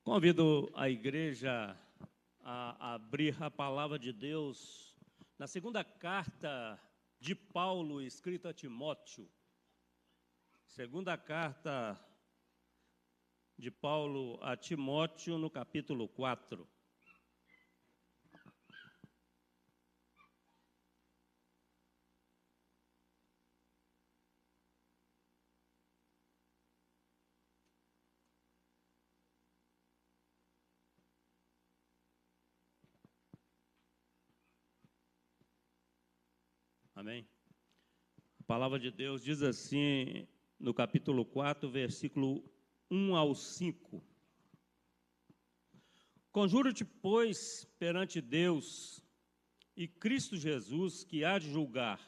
Convido a igreja a abrir a palavra de Deus na segunda carta de Paulo, escrita a Timóteo. Segunda carta de Paulo a Timóteo, no capítulo 4. Amém? A palavra de Deus diz assim, no capítulo 4, versículo 1 ao 5. Conjuro-te, pois, perante Deus e Cristo Jesus, que há de julgar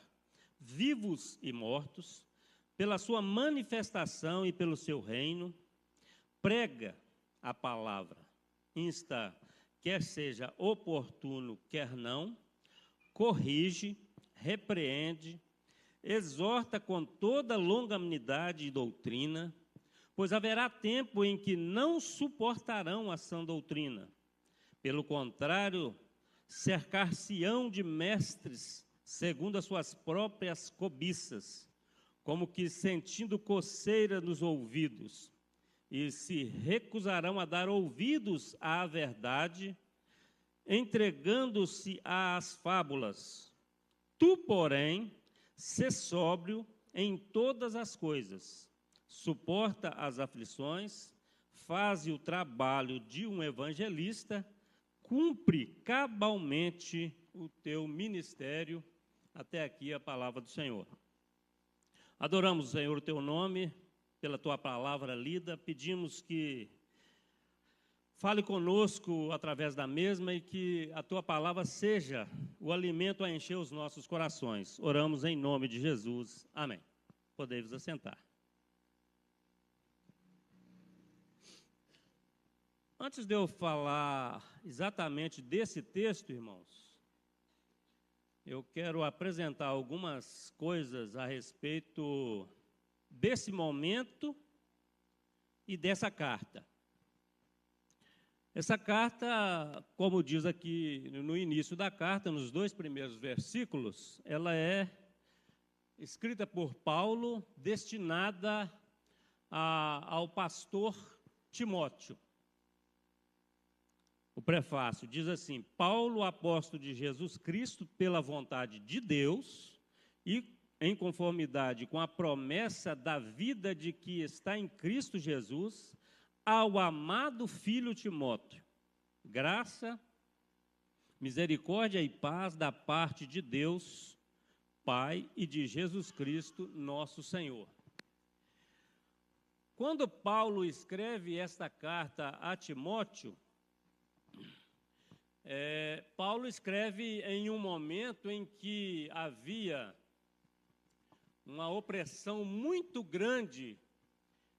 vivos e mortos, pela sua manifestação e pelo seu reino, prega a palavra, insta, quer seja oportuno, quer não, corrige, repreende, exorta com toda longanimidade e doutrina, pois haverá tempo em que não suportarão a sã doutrina. Pelo contrário, cercar-se-ão de mestres segundo as suas próprias cobiças, como que sentindo coceira nos ouvidos, e se recusarão a dar ouvidos à verdade, entregando-se às fábulas. Tu, porém, sê sóbrio em todas as coisas, suporta as aflições, faze o trabalho de um evangelista, cumpre cabalmente o teu ministério. Até aqui a palavra do Senhor. Adoramos, Senhor, o teu nome, pela tua palavra lida, pedimos que fale conosco através da mesma e que a tua palavra seja o alimento a encher os nossos corações. Oramos em nome de Jesus. Amém. Podemos assentar. Antes de eu falar exatamente desse texto, irmãos, eu quero apresentar algumas coisas a respeito desse momento e dessa carta. Essa carta, como diz aqui no início da carta, nos 2 primeiros versículos, ela é escrita por Paulo, destinada ao pastor Timóteo. O prefácio diz assim: Paulo, apóstolo de Jesus Cristo, pela vontade de Deus e em conformidade com a promessa da vida de que está em Cristo Jesus, ao amado filho Timóteo, graça, misericórdia e paz da parte de Deus, Pai, e de Jesus Cristo, nosso Senhor. Quando Paulo escreve esta carta a Timóteo, Paulo escreve em um momento em que havia uma opressão muito grande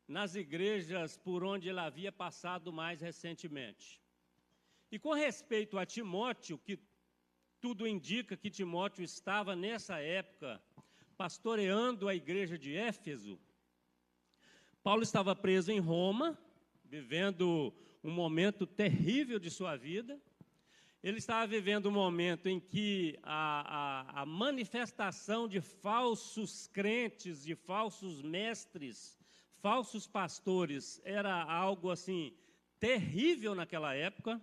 nas igrejas por onde ele havia passado mais recentemente. E com respeito a Timóteo, que tudo indica que Timóteo estava nessa época pastoreando a igreja de Éfeso, Paulo estava preso em Roma, vivendo um momento terrível de sua vida. Ele estava vivendo um momento em que a manifestação de falsos crentes, de falsos mestres, falsos pastores, era algo assim terrível naquela época,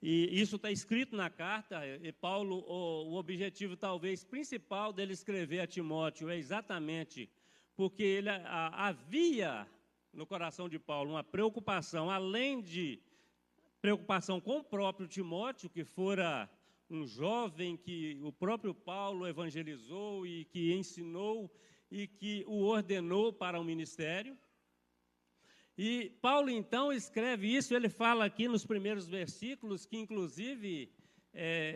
e isso está escrito na carta. E Paulo, o objetivo talvez principal dele escrever a Timóteo é exatamente porque ele havia no coração de Paulo uma preocupação, além de preocupação com o próprio Timóteo, que fora um jovem que o próprio Paulo evangelizou e que ensinou e que o ordenou para o ministério. E Paulo, então, escreve isso. Ele fala aqui nos primeiros versículos que, inclusive,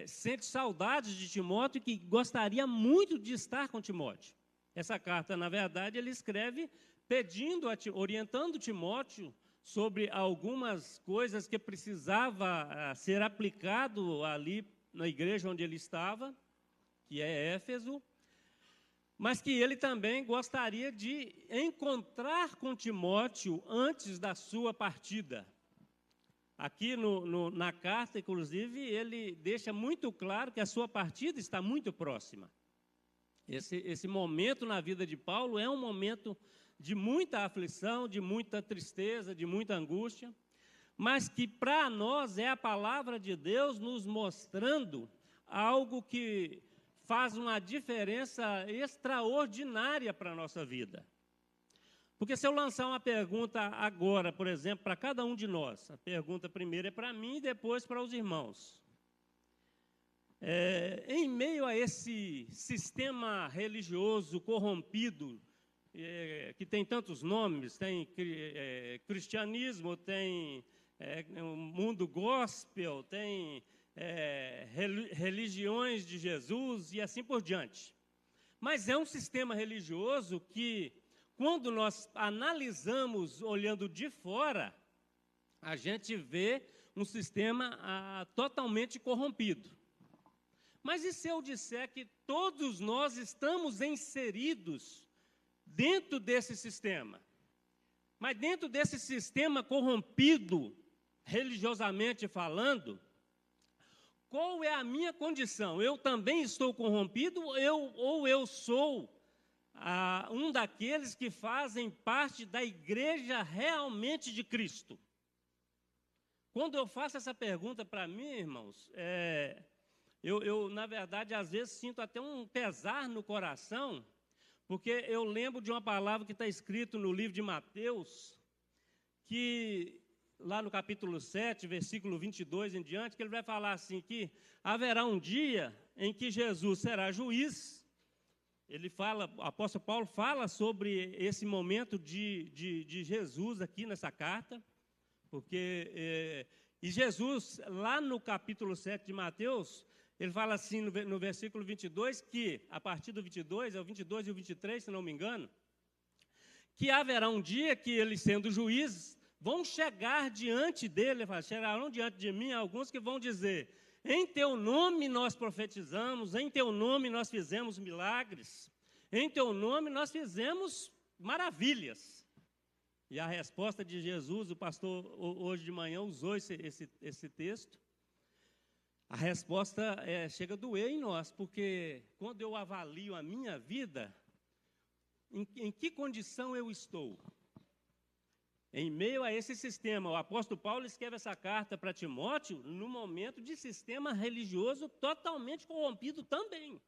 sente saudades de Timóteo e que gostaria muito de estar com Timóteo. Essa carta, na verdade, ele escreve pedindo, orientando Timóteo sobre algumas coisas que precisava ser aplicado ali na igreja onde ele estava, que é Éfeso, mas que ele também gostaria de encontrar com Timóteo antes da sua partida. aqui na carta, inclusive, ele deixa muito claro que a sua partida está muito próxima. Esse momento na vida de Paulo é um momento de muita aflição, de muita tristeza, de muita angústia, mas que para nós é a palavra de Deus nos mostrando algo que faz uma diferença extraordinária para a nossa vida. Porque se eu lançar uma pergunta agora, por exemplo, para cada um de nós, a pergunta primeiro é para mim e depois para os irmãos. Em meio a esse sistema religioso corrompido, que tem tantos nomes, tem cristianismo, tem o mundo gospel, tem religiões de Jesus e assim por diante. Mas é um sistema religioso que, quando nós analisamos olhando de fora, a gente vê um sistema totalmente corrompido. Mas e se eu disser que todos nós estamos inseridos dentro desse sistema? Mas dentro desse sistema corrompido, religiosamente falando, qual é a minha condição? Eu também estou corrompido ou eu sou um daqueles que fazem parte da igreja realmente de Cristo? Quando eu faço essa pergunta para mim, irmãos, eu, na verdade, às vezes sinto até um pesar no coração, porque eu lembro de uma palavra que está escrita no livro de Mateus, que lá no capítulo 7, versículo 22 em diante, que ele vai falar assim, que haverá um dia em que Jesus será juiz. Ele fala, o apóstolo Paulo fala sobre esse momento de Jesus aqui nessa carta, porque e Jesus, lá no capítulo 7 de Mateus, ele fala assim no versículo 22, que a partir do 22, é o 22 e o 23, se não me engano, que haverá um dia que ele, sendo juiz, vão chegar diante dele, chegarão diante de mim alguns que vão dizer: em teu nome nós profetizamos, em teu nome nós fizemos milagres, em teu nome nós fizemos maravilhas. E a resposta de Jesus, o pastor hoje de manhã usou esse texto, a resposta chega a doer em nós, porque quando eu avalio a minha vida, em que condição eu estou? Em meio a esse sistema, o apóstolo Paulo escreve essa carta para Timóteo no momento de sistema religioso totalmente corrompido também.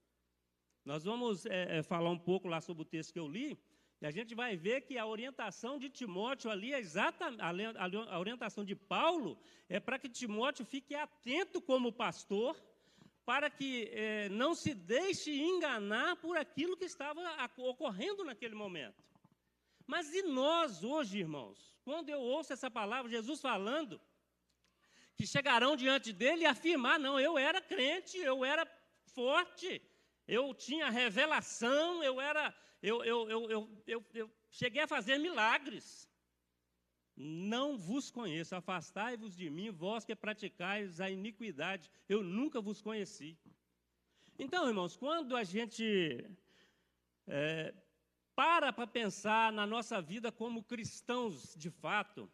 Nós vamos falar um pouco lá sobre o texto que eu li, e a gente vai ver que a orientação de Timóteo ali é exatamente, a orientação de Paulo é para que Timóteo fique atento como pastor, para que não se deixe enganar por aquilo que estava ocorrendo naquele momento. Mas e nós hoje, irmãos, quando eu ouço essa palavra, Jesus falando, que chegarão diante dele e afirmar: não, eu era crente, eu era forte, eu tinha revelação, eu cheguei a fazer milagres. Não vos conheço, afastai-vos de mim, vós que praticais a iniquidade, eu nunca vos conheci. Então, irmãos, quando a gente para pensar na nossa vida como cristãos de fato,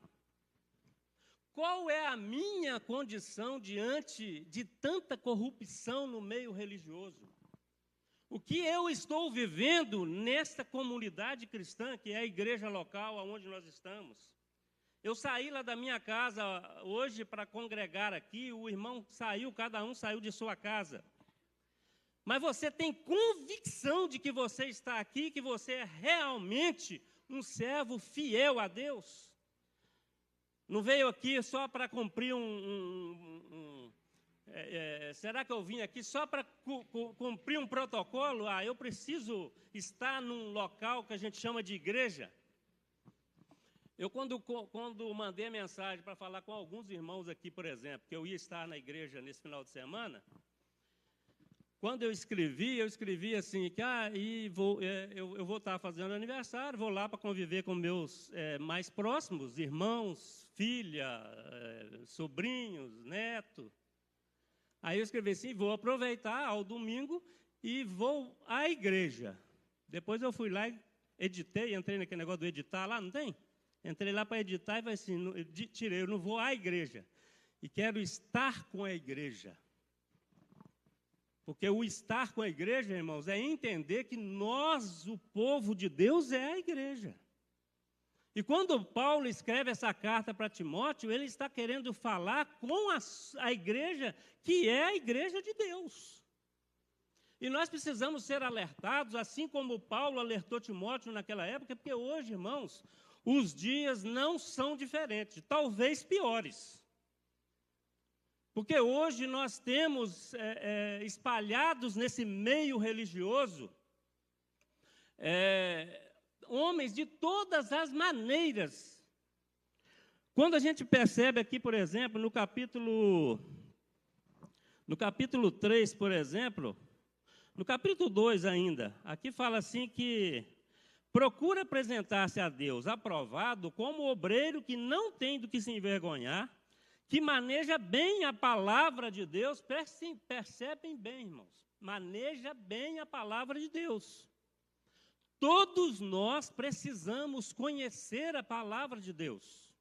qual é a minha condição diante de tanta corrupção no meio religioso? O que eu estou vivendo nesta comunidade cristã, que é a igreja local onde nós estamos? Eu saí lá da minha casa hoje para congregar aqui, o irmão saiu, cada um saiu de sua casa. Mas você tem convicção de que você está aqui, que você é realmente um servo fiel a Deus? Não veio aqui só para cumprir será que eu vim aqui só para cumprir um protocolo? Eu preciso estar num local que a gente chama de igreja. Eu, quando mandei a mensagem para falar com alguns irmãos aqui, por exemplo, que eu ia estar na igreja nesse final de semana, quando eu escrevi assim, que eu vou estar fazendo aniversário, vou lá para conviver com meus mais próximos, irmãos, filha, sobrinhos, neto. Aí eu escrevi assim: vou aproveitar ao domingo e vou à igreja. Depois eu fui lá e editei, entrei naquele negócio do editar lá, não tem? Entrei lá para editar e falei assim, tirei, eu não vou à igreja. e quero estar com a igreja. Porque o estar com a igreja, irmãos, é entender que nós, o povo de Deus, é a igreja. E quando Paulo escreve essa carta para Timóteo, ele está querendo falar com a igreja, que é a igreja de Deus. E nós precisamos ser alertados, assim como Paulo alertou Timóteo naquela época, porque hoje, irmãos, os dias não são diferentes, talvez piores. Porque hoje nós temos espalhados nesse meio religioso homens de todas as maneiras. Quando a gente percebe aqui, por exemplo, no capítulo 3, por exemplo, no capítulo 2 ainda, aqui fala assim que procura apresentar-se a Deus aprovado como obreiro que não tem do que se envergonhar, que maneja bem a palavra de Deus. Percebem bem, irmãos, maneja bem a palavra de Deus. Todos nós precisamos conhecer a palavra de Deus.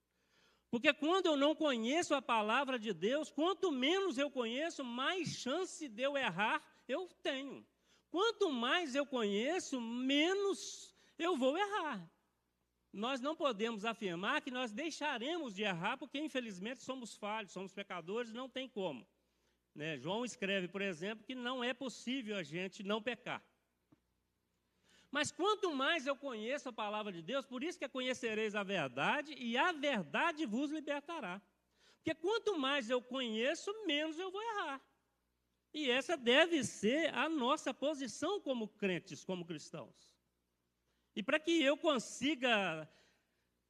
Porque quando eu não conheço a palavra de Deus, quanto menos eu conheço, mais chance de eu errar eu tenho. Quanto mais eu conheço, menos eu vou errar. Nós não podemos afirmar que nós deixaremos de errar, porque, infelizmente, somos falhos, somos pecadores, não tem como. Né? João escreve, por exemplo, que não é possível a gente não pecar. Mas quanto mais eu conheço a palavra de Deus, por isso que conhecereis a verdade, e a verdade vos libertará. Porque quanto mais eu conheço, menos eu vou errar. E essa deve ser a nossa posição como crentes, como cristãos. E para que eu consiga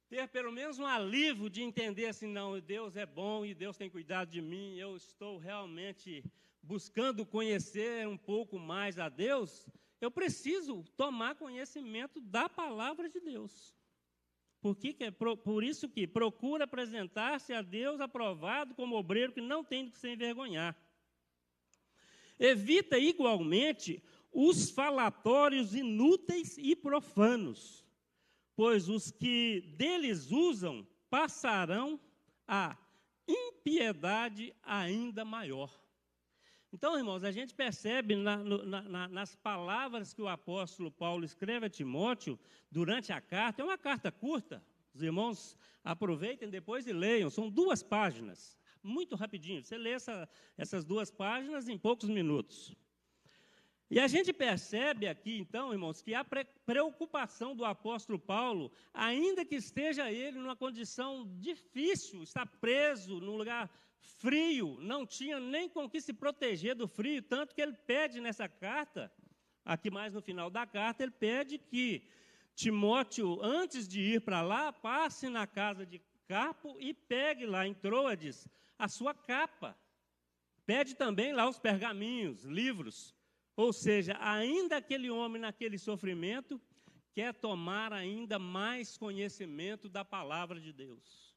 ter pelo menos um alívio de entender assim, não, Deus é bom e Deus tem cuidado de mim, eu estou realmente buscando conhecer um pouco mais a Deus, eu preciso tomar conhecimento da palavra de Deus. Por isso que procura apresentar-se a Deus aprovado como obreiro que não tem do que se envergonhar. Evita igualmente os falatórios inúteis e profanos, pois os que deles usam passarão a impiedade ainda maior. Então, irmãos, a gente percebe nas palavras que o apóstolo Paulo escreve a Timóteo durante a carta, é uma carta curta, os irmãos aproveitem depois e leiam, são 2 páginas, muito rapidinho, você lê essas 2 páginas em poucos minutos. E a gente percebe aqui, então, irmãos, que a preocupação do apóstolo Paulo, ainda que esteja ele numa condição difícil, está preso num lugar frio, não tinha nem com que se proteger do frio, tanto que ele pede nessa carta, aqui mais no final da carta, ele pede que Timóteo, antes de ir para lá, passe na casa de Carpo e pegue lá em Troades a sua capa. Pede também lá os pergaminhos, livros. Ou seja, ainda aquele homem naquele sofrimento quer tomar ainda mais conhecimento da palavra de Deus.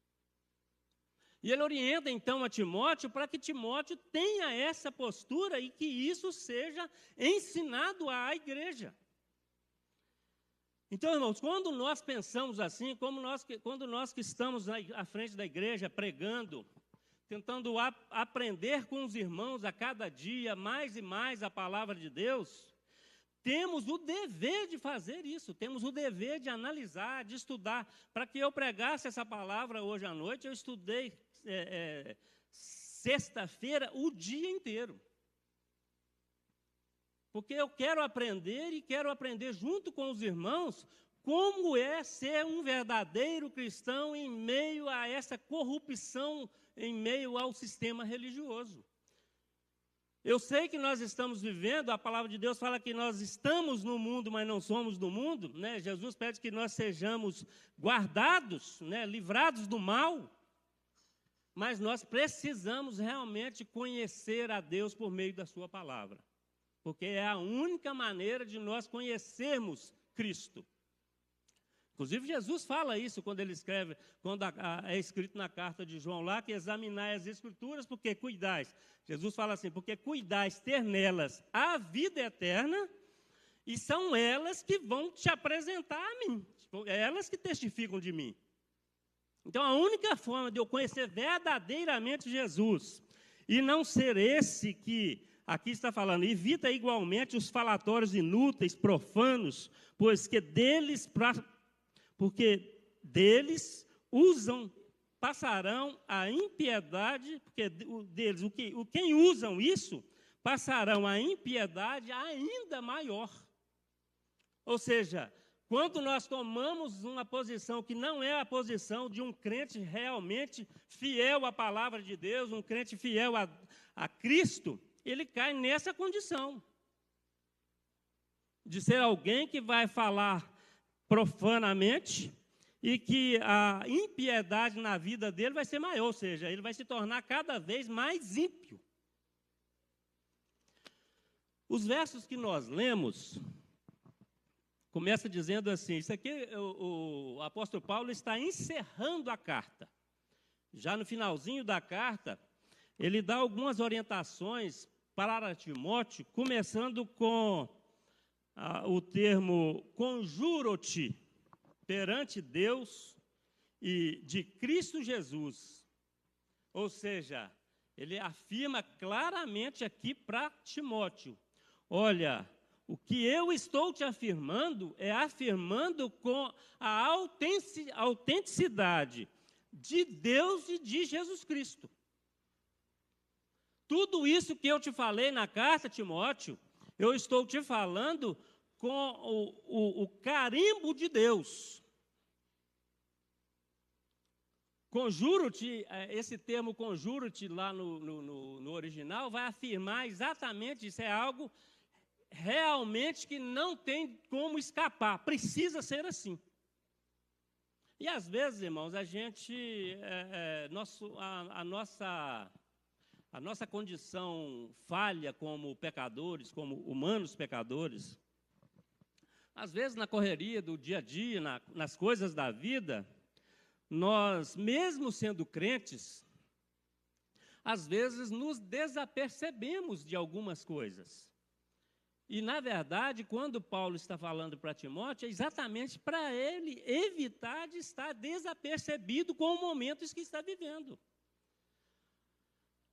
E ele orienta então a Timóteo para que Timóteo tenha essa postura e que isso seja ensinado à igreja. Então, irmãos, quando nós pensamos assim, quando nós que estamos à frente da igreja pregando, tentando aprender com os irmãos a cada dia mais e mais a palavra de Deus, temos o dever de fazer isso, temos o dever de analisar, de estudar. Para que eu pregasse essa palavra hoje à noite, eu estudei sexta-feira o dia inteiro. Porque eu quero aprender e quero aprender junto com os irmãos como é ser um verdadeiro cristão em meio a essa corrupção, em meio ao sistema religioso. Eu sei que nós estamos vivendo, a palavra de Deus fala que nós estamos no mundo, mas não somos do mundo, né? Jesus pede que nós sejamos guardados, né? Livrados do mal, mas nós precisamos realmente conhecer a Deus por meio da sua palavra, porque é a única maneira de nós conhecermos Cristo. Inclusive, Jesus fala isso quando ele escreve, quando é escrito na carta de João lá, que examinai as Escrituras, porque cuidais. Jesus fala assim, porque cuidais ter nelas a vida eterna, e são elas que vão te apresentar a mim. É elas que testificam de mim. Então, a única forma de eu conhecer verdadeiramente Jesus e não ser esse que aqui está falando, evita igualmente os falatórios inúteis, profanos, porque deles passarão a impiedade, quem usam isso, passarão a impiedade ainda maior. Ou seja, quando nós tomamos uma posição que não é a posição de um crente realmente fiel à palavra de Deus, um crente fiel a Cristo, ele cai nessa condição de ser alguém que vai falar profanamente e que a impiedade na vida dele vai ser maior, ou seja, ele vai se tornar cada vez mais ímpio. Os versos que nós lemos começa dizendo assim, isso aqui o apóstolo Paulo está encerrando a carta. Já no finalzinho da carta, ele dá algumas orientações para Timóteo, começando com o termo conjuro-te perante Deus e de Cristo Jesus. Ou seja, ele afirma claramente aqui para Timóteo, olha, o que eu estou te afirmando é afirmando com a autenticidade de Deus e de Jesus Cristo. Tudo isso que eu te falei na carta, Timóteo, eu estou te falando com o carimbo de Deus. Conjuro-te, esse termo conjuro-te lá no original vai afirmar exatamente isso, é algo realmente que não tem como escapar, precisa ser assim. E às vezes, irmãos, a gente, a nossa condição falha como pecadores, como humanos pecadores, às vezes na correria do dia a dia, nas coisas da vida, nós, mesmo sendo crentes, às vezes nos desapercebemos de algumas coisas. E, na verdade, quando Paulo está falando para Timóteo, é exatamente para ele evitar de estar desapercebido com o momento que está vivendo.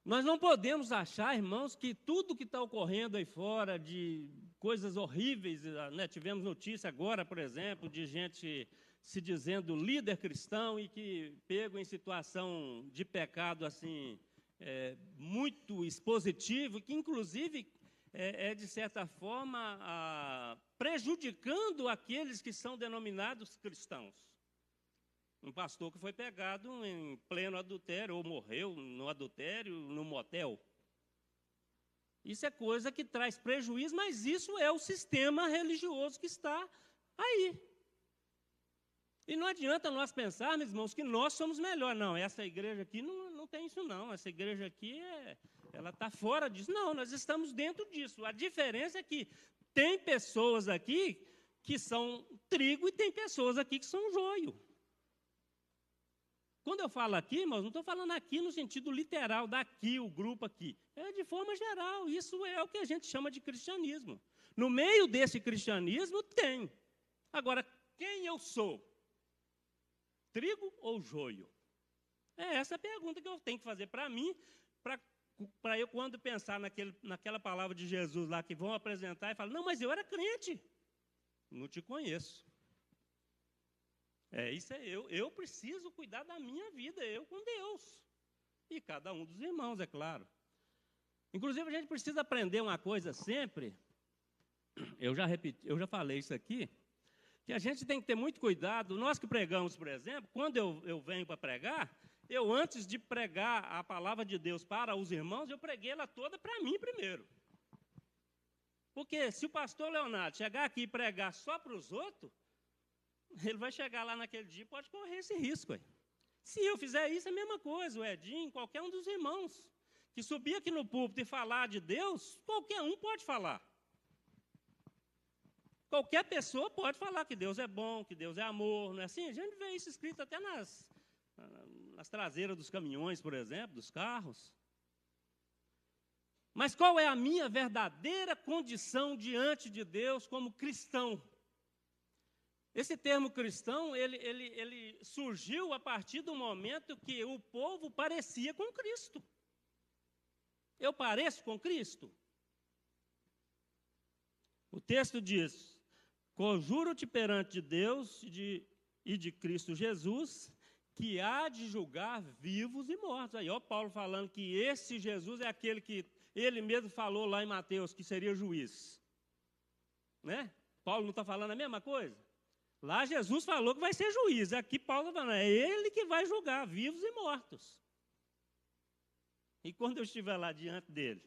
Nós não podemos achar, irmãos, que tudo que está ocorrendo aí fora, de coisas horríveis, né? Tivemos notícia agora, por exemplo, de gente se dizendo líder cristão e que pego em situação de pecado assim, muito expositivo, que inclusive de certa forma, prejudicando aqueles que são denominados cristãos. Um pastor que foi pegado em pleno adultério, ou morreu no adultério, no motel. Isso é coisa que traz prejuízo, mas isso é o sistema religioso que está aí. E não adianta nós pensarmos, irmãos, que nós somos melhores. Não, essa igreja aqui não tem isso não, essa igreja aqui ela está fora disso. Não, nós estamos dentro disso. A diferença é que tem pessoas aqui que são trigo e tem pessoas aqui que são joio. Quando eu falo aqui, irmãos, não estou falando aqui no sentido literal, daqui, o grupo aqui. É de forma geral, isso é o que a gente chama de cristianismo. No meio desse cristianismo tem. Agora, quem eu sou? Trigo ou joio? É essa a pergunta que eu tenho que fazer para mim, para eu, quando pensar naquela palavra de Jesus lá, que vão apresentar e falar, não, mas eu era crente. Não te conheço. Isso é eu. Eu preciso cuidar da minha vida, eu com Deus. E cada um dos irmãos, é claro. Inclusive, a gente precisa aprender uma coisa sempre, eu já falei isso aqui, que a gente tem que ter muito cuidado. Nós que pregamos, por exemplo, quando eu venho para pregar, eu, antes de pregar a palavra de Deus para os irmãos, eu preguei ela toda para mim primeiro. Porque se o pastor Leonardo chegar aqui e pregar só para os outros, ele vai chegar lá naquele dia e pode correr esse risco. Se eu fizer isso, é a mesma coisa. O Edinho, qualquer um dos irmãos que subir aqui no púlpito e falar de Deus, qualquer um pode falar. Qualquer pessoa pode falar que Deus é bom, que Deus é amor, não é assim? A gente vê isso escrito até nas traseiras dos caminhões, por exemplo, dos carros. Mas qual é a minha verdadeira condição diante de Deus como cristão? Esse termo cristão, ele surgiu a partir do momento que o povo parecia com Cristo. Eu pareço com Cristo? O texto diz: conjuro-te perante Deus e de Cristo Jesus, que há de julgar vivos e mortos. Aí, ó, Paulo falando que esse Jesus é aquele que ele mesmo falou lá em Mateus, que seria juiz. Né? Paulo não está falando a mesma coisa? Lá Jesus falou que vai ser juiz. Aqui Paulo está falando, é ele que vai julgar vivos e mortos. E quando eu estiver lá diante dele?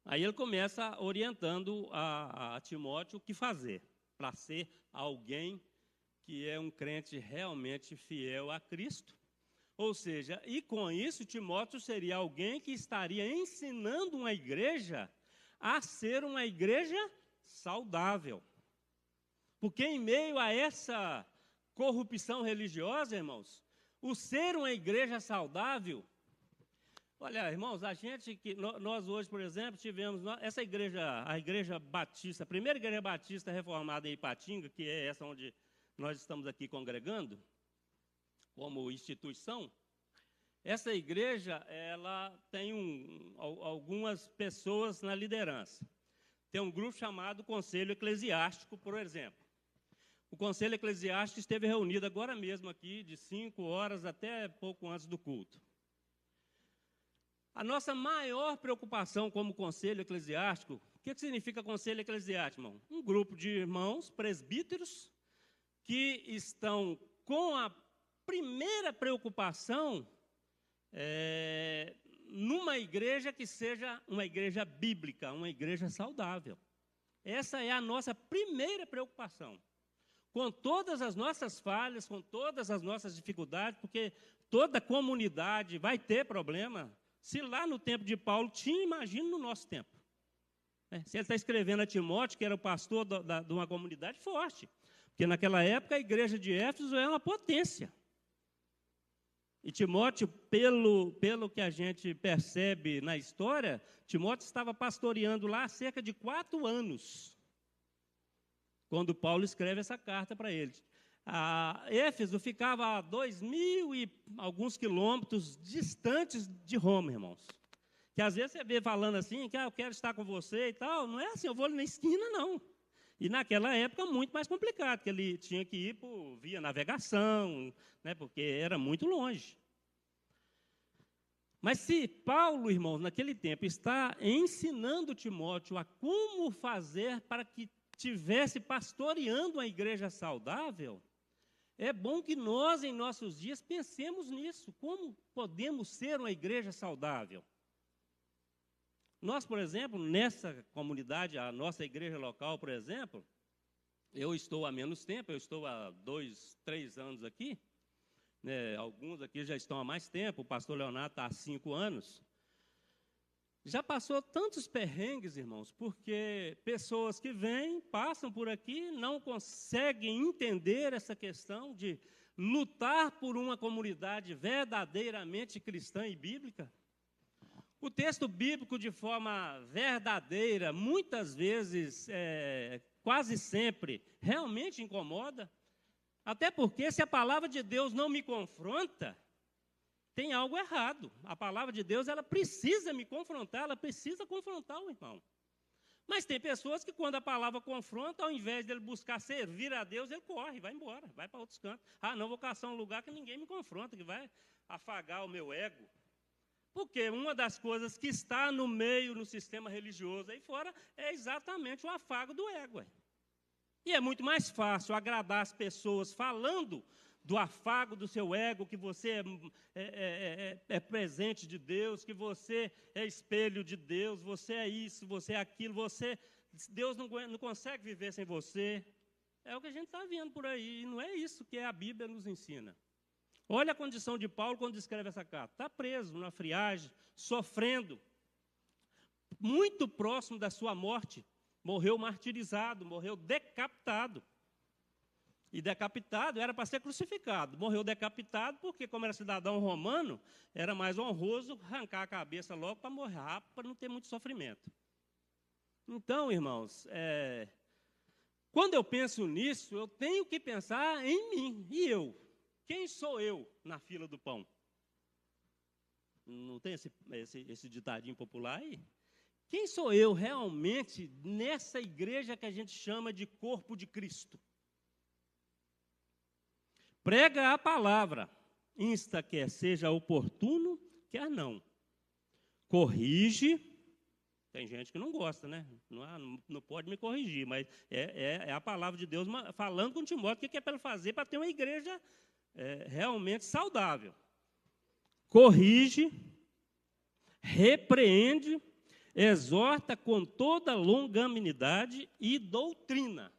Aí ele começa orientando a Timóteo o que fazer, para ser alguém que é um crente realmente fiel a Cristo. Ou seja, e com isso Timóteo seria alguém que estaria ensinando uma igreja a ser uma igreja saudável. Porque em meio a essa corrupção religiosa, irmãos, o ser uma igreja saudável... Olha, irmãos, nós hoje, por exemplo, tivemos essa igreja, a igreja batista, a primeira igreja batista reformada em Ipatinga, que é essa onde nós estamos aqui congregando, como instituição. Essa igreja, ela tem algumas pessoas na liderança. Tem um grupo chamado Conselho Eclesiástico, por exemplo. O Conselho Eclesiástico esteve reunido agora mesmo aqui, de 5 horas até pouco antes do culto. A nossa maior preocupação como Conselho Eclesiástico, o que significa Conselho Eclesiástico, irmão? Um grupo de irmãos, presbíteros, que estão com a primeira preocupação numa igreja que seja uma igreja bíblica, uma igreja saudável. Essa é a nossa primeira preocupação. Com todas as nossas falhas, com todas as nossas dificuldades, porque toda comunidade vai ter problema. Se lá no tempo de Paulo tinha, imagina no nosso tempo. Se ele está escrevendo a Timóteo, que era o pastor de uma comunidade forte, porque naquela época a igreja de Éfeso era uma potência. E Timóteo, pelo que a gente percebe na história, Timóteo estava pastoreando lá há cerca de 4 anos, quando Paulo escreve essa carta para ele. Éfeso ficava a 2.000 e alguns quilômetros distantes de Roma, irmãos. Que às vezes você vê falando assim, que eu quero estar com você e tal. Não é assim, eu vou na esquina, não. E naquela época, muito mais complicado, que ele tinha que ir via navegação, né, porque era muito longe. Mas se Paulo, irmãos, naquele tempo, está ensinando Timóteo a como fazer para que estivesse pastoreando uma igreja saudável, é bom que nós, em nossos dias, pensemos nisso. Como podemos ser uma igreja saudável? Nós, por exemplo, nessa comunidade, a nossa igreja local, por exemplo, eu estou há menos tempo, eu estou há 2, 3 anos aqui, né, alguns aqui já estão há mais tempo, o pastor Leonardo está há 5 anos. Já passou tantos perrengues, irmãos, porque pessoas que vêm, passam por aqui, não conseguem entender essa questão de lutar por uma comunidade verdadeiramente cristã e bíblica. O texto bíblico, de forma verdadeira, muitas vezes, quase sempre, realmente incomoda. Até porque, se a palavra de Deus não me confronta, tem algo errado. A palavra de Deus, ela precisa me confrontar, ela precisa confrontar o irmão. Mas tem pessoas que, quando a palavra confronta, ao invés dele buscar servir a Deus, ele corre, vai embora, vai para outros cantos. Não, vou caçar um lugar que ninguém me confronta, que vai afagar o meu ego. Porque uma das coisas que está no meio, no sistema religioso aí fora, é exatamente o afago do ego. E é muito mais fácil agradar as pessoas falando do afago do seu ego, que você é presente de Deus, que você é espelho de Deus, você é isso, você é aquilo, Deus não consegue viver sem você. É o que a gente está vendo por aí, e não é isso que a Bíblia nos ensina. Olha a condição de Paulo quando escreve essa carta. Está preso na friagem, sofrendo, muito próximo da sua morte. Morreu martirizado, morreu decapitado. E decapitado era para ser crucificado. Morreu decapitado porque, como era cidadão romano, era mais honroso arrancar a cabeça logo para morrer rápido, para não ter muito sofrimento. Então, irmãos, Quando eu penso nisso, eu tenho que pensar em mim. E eu? Quem sou eu na fila do pão? Não tem esse ditadinho popular aí? Quem sou eu realmente nessa igreja que a gente chama de corpo de Cristo? Prega a palavra, insta quer seja oportuno, quer não. Corrige, tem gente que não gosta, né? Não pode me corrigir, mas é a palavra de Deus falando com Timóteo o que é para ele fazer para ter uma igreja realmente saudável. Corrige, repreende, exorta com toda longanimidade e doutrina.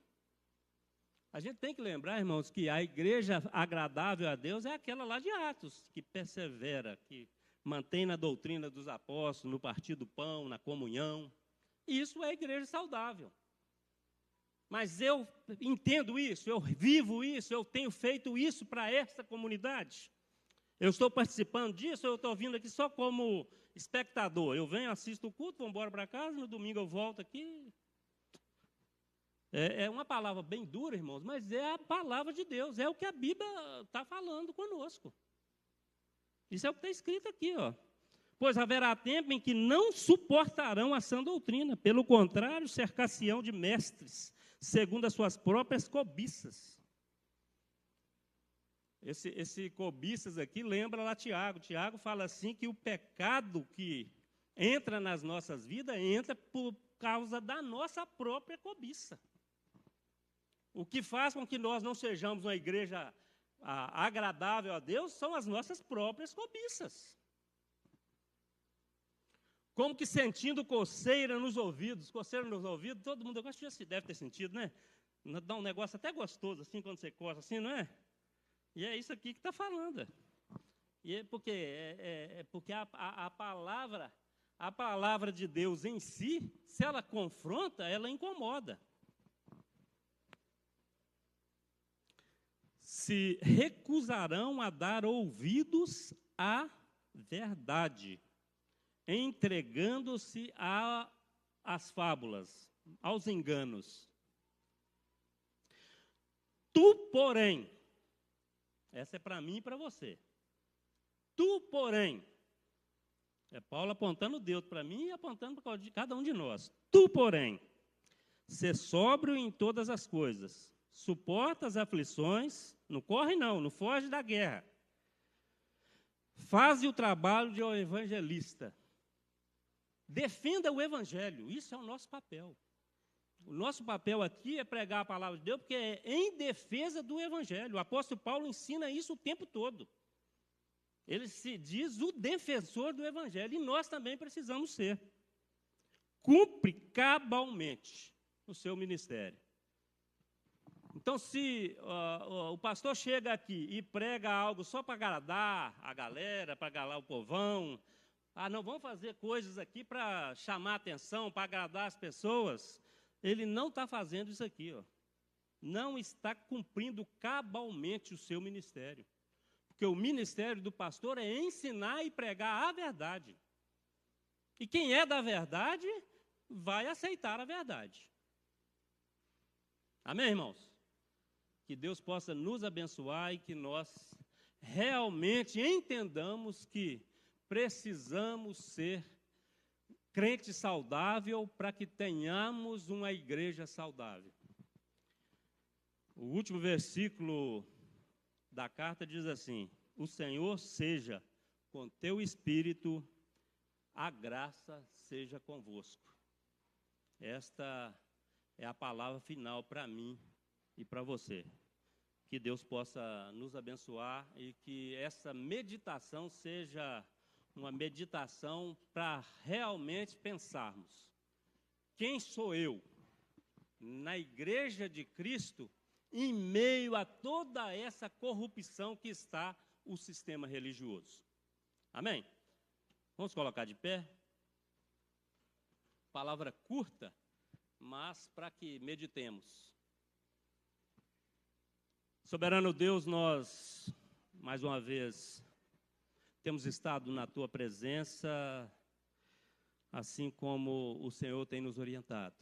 A gente tem que lembrar, irmãos, que a igreja agradável a Deus é aquela lá de Atos, que persevera, que mantém na doutrina dos apóstolos, no partir do pão, na comunhão. Isso é a igreja saudável. Mas eu entendo isso, eu vivo isso, eu tenho feito isso para esta comunidade. Eu estou participando disso, eu estou vindo aqui só como espectador. Eu venho, assisto o culto, vou embora para casa, no domingo eu volto aqui. É uma palavra bem dura, irmãos, mas é a palavra de Deus, é o que a Bíblia está falando conosco. Isso é o que está escrito aqui, ó. Pois haverá tempo em que não suportarão a sã doutrina, pelo contrário, cercar-se-ão de mestres, segundo as suas próprias cobiças. Esse cobiças aqui lembra lá Tiago. Tiago fala assim que o pecado que entra nas nossas vidas entra por causa da nossa própria cobiça. O que faz com que nós não sejamos uma igreja agradável a Deus são as nossas próprias cobiças. Como que sentindo coceira nos ouvidos, todo mundo acho que deve ter sentido, né? Dá um negócio até gostoso, assim, quando você coça, assim, não é? E é isso aqui que está falando. E é porque a palavra de Deus em si, se ela confronta, ela incomoda. Se recusarão a dar ouvidos à verdade, entregando-se às fábulas, aos enganos. Tu, porém, essa é para mim e para você. Tu, porém, é Paulo apontando Deus para mim e apontando para cada um de nós. Tu, porém, sê sóbrio em todas as coisas, suporta as aflições, não corre não foge da guerra. Faze o trabalho de um evangelista. Defenda o evangelho, isso é o nosso papel. O nosso papel aqui é pregar a palavra de Deus, porque é em defesa do evangelho. O apóstolo Paulo ensina isso o tempo todo. Ele se diz o defensor do evangelho, e nós também precisamos ser. Cumpre cabalmente o seu ministério. Então, se o pastor chega aqui e prega algo só para agradar a galera, para agradar o povão, não vamos fazer coisas aqui para chamar a atenção, para agradar as pessoas, ele não está fazendo isso aqui, ó. Não está cumprindo cabalmente o seu ministério. Porque o ministério do pastor é ensinar e pregar a verdade. E quem é da verdade, vai aceitar a verdade. Amém, irmãos? Que Deus possa nos abençoar e que nós realmente entendamos que precisamos ser crente saudável para que tenhamos uma igreja saudável. O último versículo da carta diz assim: o Senhor seja com teu espírito, a graça seja convosco. Esta é a palavra final para mim e para você. Que Deus possa nos abençoar e que essa meditação seja uma meditação para realmente pensarmos: quem sou eu na igreja de Cristo em meio a toda essa corrupção que está o sistema religioso? Amém? Vamos colocar de pé? Palavra curta, mas para que meditemos. Soberano Deus, nós, mais uma vez, temos estado na Tua presença, assim como o Senhor tem nos orientado.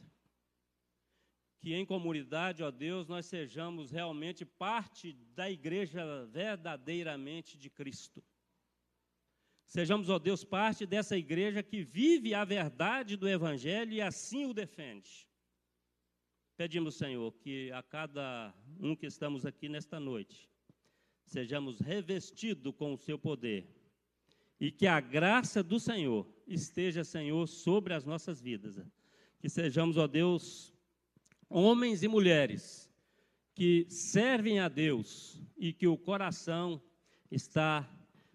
que em comunidade, ó Deus, nós sejamos realmente parte da igreja verdadeiramente de Cristo. Sejamos, ó Deus, parte dessa igreja que vive a verdade do Evangelho e assim o defende. Pedimos, Senhor, que a cada um que estamos aqui nesta noite, sejamos revestidos com o seu poder e que a graça do Senhor esteja, Senhor, sobre as nossas vidas. Que sejamos, ó Deus, homens e mulheres que servem a Deus e que o coração está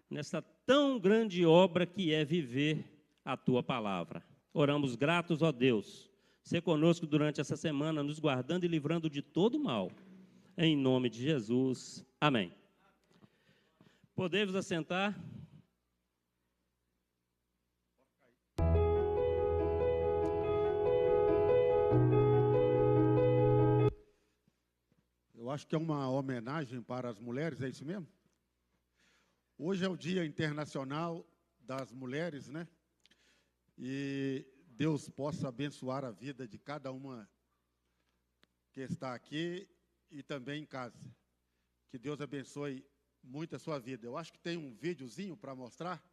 nessa tão grande obra que é viver a Tua palavra. Oramos gratos, ó Deus. Sê conosco durante essa semana, nos guardando e livrando de todo mal. Em nome de Jesus. Amém. Podemos assentar? Eu acho que é uma homenagem para as mulheres, é isso mesmo? Hoje é o Dia Internacional das Mulheres, né? E Deus possa abençoar a vida de cada uma que está aqui e também em casa. Que Deus abençoe muito a sua vida. Eu acho que tem um videozinho para mostrar.